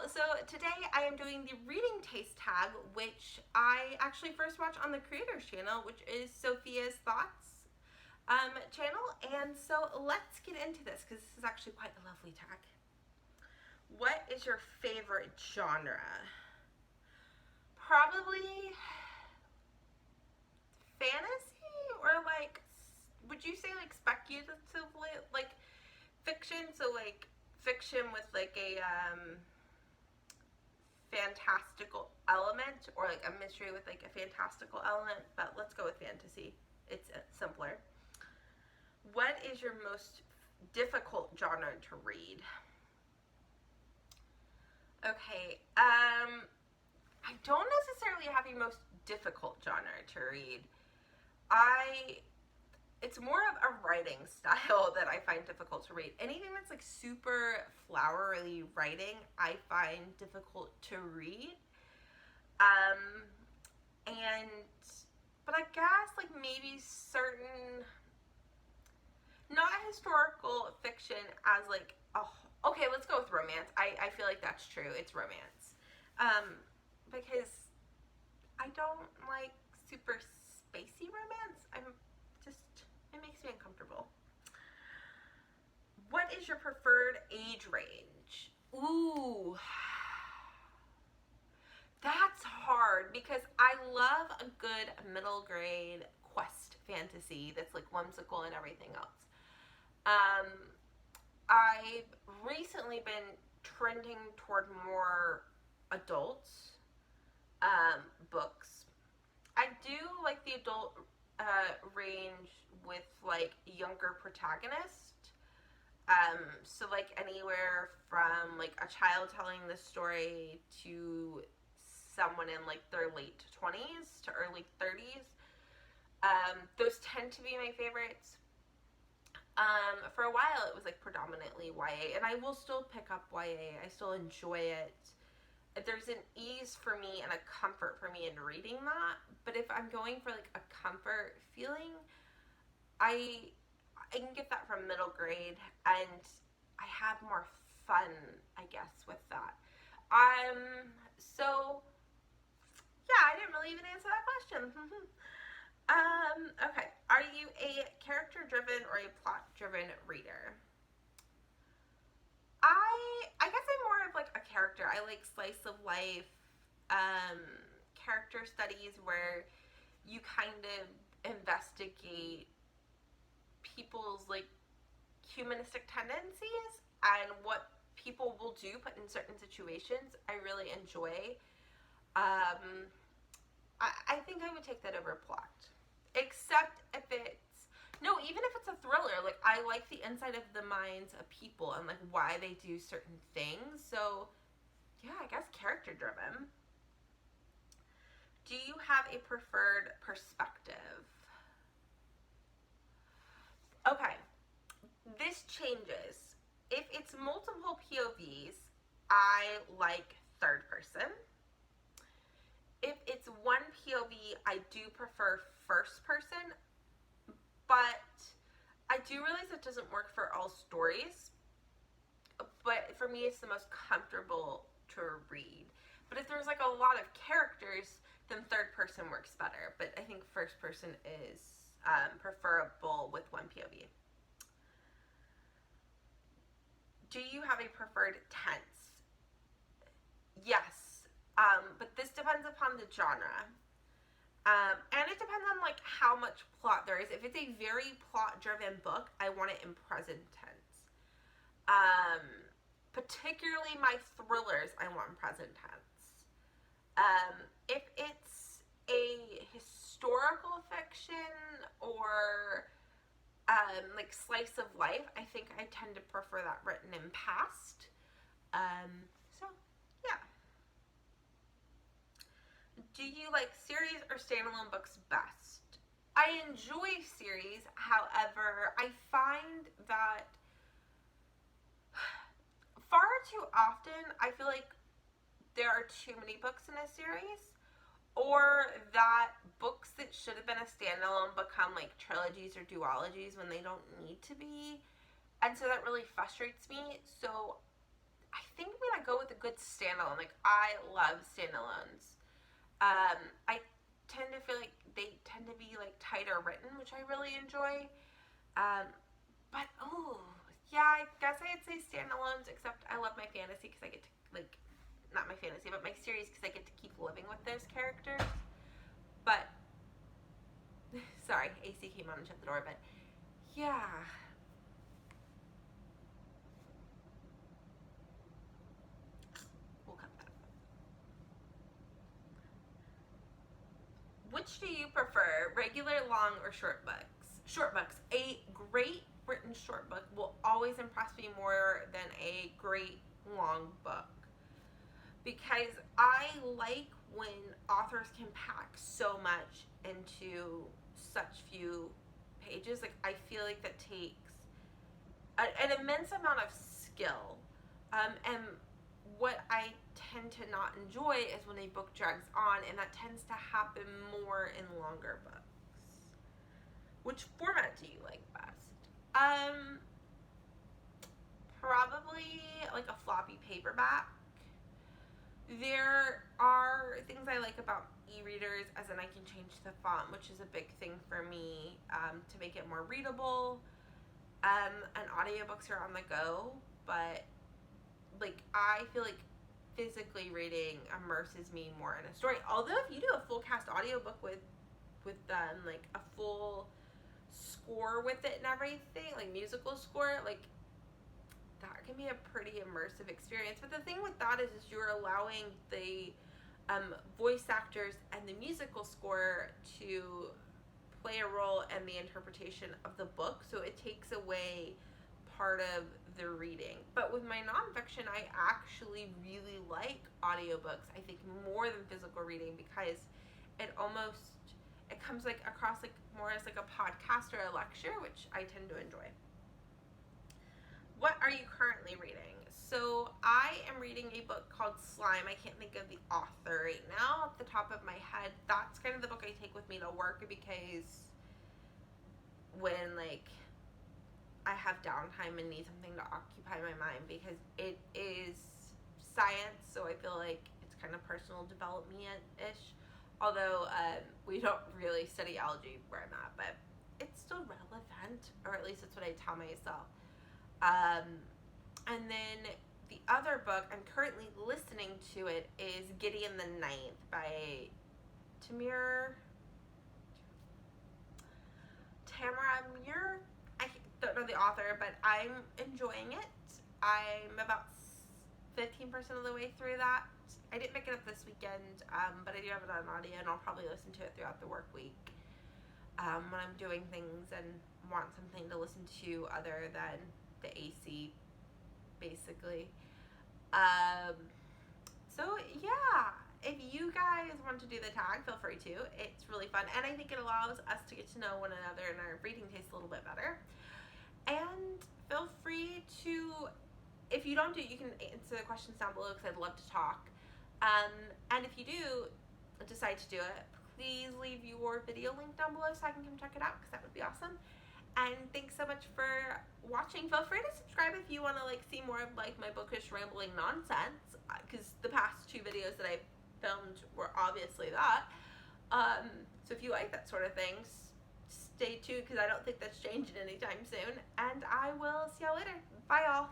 So today I am doing the reading taste tag, which I actually first watched on the creators channel, which is Sophia's Thoughts channel. And so let's get into this because this is actually quite a lovely tag. What is your favorite genre? Probably fantasy, or like, would you say like speculatively, like fiction? So like fiction with like a fantastical element, or like a mystery with like a fantastical element, but let's go with fantasy. It's simpler. What is your most difficult genre to read? Okay, I don't necessarily have a most difficult genre to read. It's more of a writing style that I find difficult to read. Anything that's like super flowery writing, I find difficult to read. But I guess like maybe certain, not historical fiction as like, oh, okay, let's go with romance. I feel like that's true. It's romance. Because I don't like super spacey romance. It makes me uncomfortable. What is your preferred age range? Ooh, that's hard because I love a good middle grade quest fantasy that's like whimsical and everything else. I've recently been trending toward more adult books. I do like the adult range with like younger protagonists. So like anywhere from like a child telling the story to someone in like their late 20s to early 30s. Those tend to be my favorites. For a while it was like predominantly YA, and I will still pick up YA. I still enjoy it. There's an ease for me and a comfort for me in reading that. But if I'm going for like a comfort feeling, I can get that from middle grade, and I have more fun, I guess, with that. So yeah, I didn't really even answer that question. Okay. Are you a character-driven or a plot-driven reader? I guess I'm more of like a character. I like slice of life, character studies where you kind of investigate people's like humanistic tendencies and what people will do put in certain situations. I really enjoy. I think I would take that over plot. Except if it's, no, even if it's a thriller, like I like the inside of the minds of people and like why they do certain things. So yeah, I guess character driven. Do you have a preferred perspective? Okay, this changes. If it's multiple POVs, I like third person. If it's one POV, I do prefer first person, but I do realize it doesn't work for all stories. But for me, it's the most comfortable to read. But if there's like a lot of characters, then third person works better. But I think first person is preferable with one POV. Do you have a preferred tense? Yes, but this depends upon the genre. And it depends on like how much plot there is. If it's a very plot-driven book, I want it in present tense. Particularly my thrillers, I want in present tense. If it's a historical fiction or like slice of life, I think I tend to prefer that written in past. So yeah. Do you like series or standalone books best? I enjoy series, however, I find that far too often I feel like there are too many books in a series, or that books that should have been a standalone become like trilogies or duologies when they don't need to be. And so that really frustrates me. So I think I'm going to go with a good it's standalone. Like, I love standalones. I tend to feel like they tend to be like tighter written, which I really enjoy. But yeah, I guess I'd say standalones. Except I love my fantasy because I get to like, not my fantasy, but my series because I get to keep living with those characters. But sorry, AC came on and shut the door. But yeah. We'll cut that. Which do you prefer, regular, long, or short books? Short books. A great written short book will always impress me more than a great long book. Because I like when authors can pack so much into such few pages. Like, I feel like that takes an immense amount of skill. And what I tend to not enjoy is when a book drags on, and that tends to happen more in longer books. Which format do you like best? Probably like a floppy paperback. There are things I like about e-readers, as in I can change the font, which is a big thing for me, to make it more readable. And audiobooks are on the go, but like, I feel like physically reading immerses me more in a story. Although if you do a full cast audiobook with like a full score with it and everything, like musical score, like that can be a pretty immersive experience. But the thing with that is you're allowing the voice actors and the musical score to play a role in the interpretation of the book, so it takes away part of the reading. But with my nonfiction, I actually really like audiobooks, I think, more than physical reading, because it comes like across like more as like a podcast or a lecture, which I tend to enjoy. What are you currently reading? So I am reading a book called Slime. I can't think of the author right now off the top of my head. That's kind of the book I take with me to work, because when like I have downtime and need something to occupy my mind, because it is science, so I feel like it's kind of personal development-ish. Although we don't really study algae where I'm at, but it's still relevant, or at least that's what I tell myself. And then the other book, I'm currently listening to it, is Gideon the Ninth by Tamara Muir. I don't know the author, but I'm enjoying it. I'm about 15% of the way through that. I didn't pick it up this weekend, but I do have it on audio, and I'll probably listen to it throughout the work week when I'm doing things and want something to listen to other than the AC, basically. So yeah, if you guys want to do the tag, feel free to. It's really fun, and I think it allows us to get to know one another and our reading taste a little bit better. And feel free to, if you don't do it, you can answer the questions down below, because I'd love to talk. And if you do decide to do it, please leave your video link down below so I can come check it out, because that would be awesome. And thanks so much for watching. Feel free to subscribe if you want to like see more of like my bookish rambling nonsense, because the past 2 videos that I filmed were obviously that. So if you like that sort of thing, stay tuned, because I don't think that's changing anytime soon. And I will see y'all later. Bye, y'all.